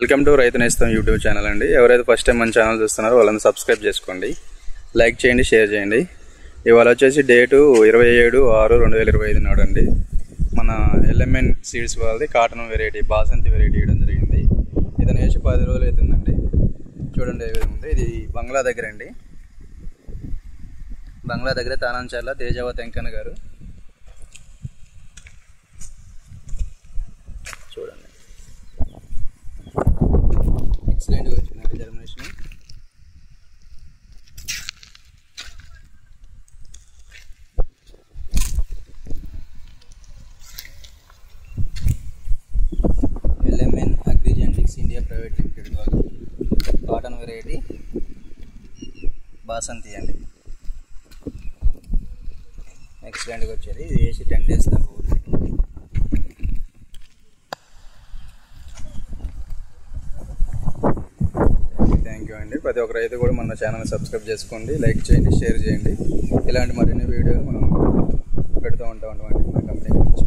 Welcome to రైతు నేస్తం YouTube channel అండి. ఎవరైతే ఫస్ట్ టైం మన ఛానల్ చూస్తున్నారో వాళ్ళని సబ్స్క్రైబ్ చేసుకోండి, లైక్ చేయండి, షేర్ చేయండి. ఇవాళ వచ్చేసి డేటు 27/6/2025 నాడు అండి. మన ఎల్ఎంఎన్ సీడ్స్ వాళ్ళది కాటన్ వెరైటీ బాసంతి వెరైటీ ఇవ్వడం జరిగింది. ఇతను వేసి 10 రోజులు అవుతుందండి. చూడండి ఏ విధంగా ఉంది. ఇది బంగ్లా దగ్గర అండి. బంగ్లా దగ్గర తానాంచర్ల తేజావ వెంకన్న గారు. చూడండి ఎక్సలెంట్గా వచ్చిందండి germination. LMN Agrigenetics India private limited వాళ్ళు కాటన్ వెరైటీ బాసంతి అండి. ఎక్సలెంట్గా వచ్చేది. ఇది వేసి 10 days దాకా పోతుంది. థ్యాంక్ యూ అండి. ప్రతి ఒక్క రైతు కూడా మన ఛానల్ని సబ్స్క్రైబ్ చేసుకోండి, లైక్ చేయండి, షేర్ చేయండి. ఇలాంటి మరిన్ని వీడియోలు మనం పెడుతూ ఉంటాం అండి మన కంపెనీ గురించి.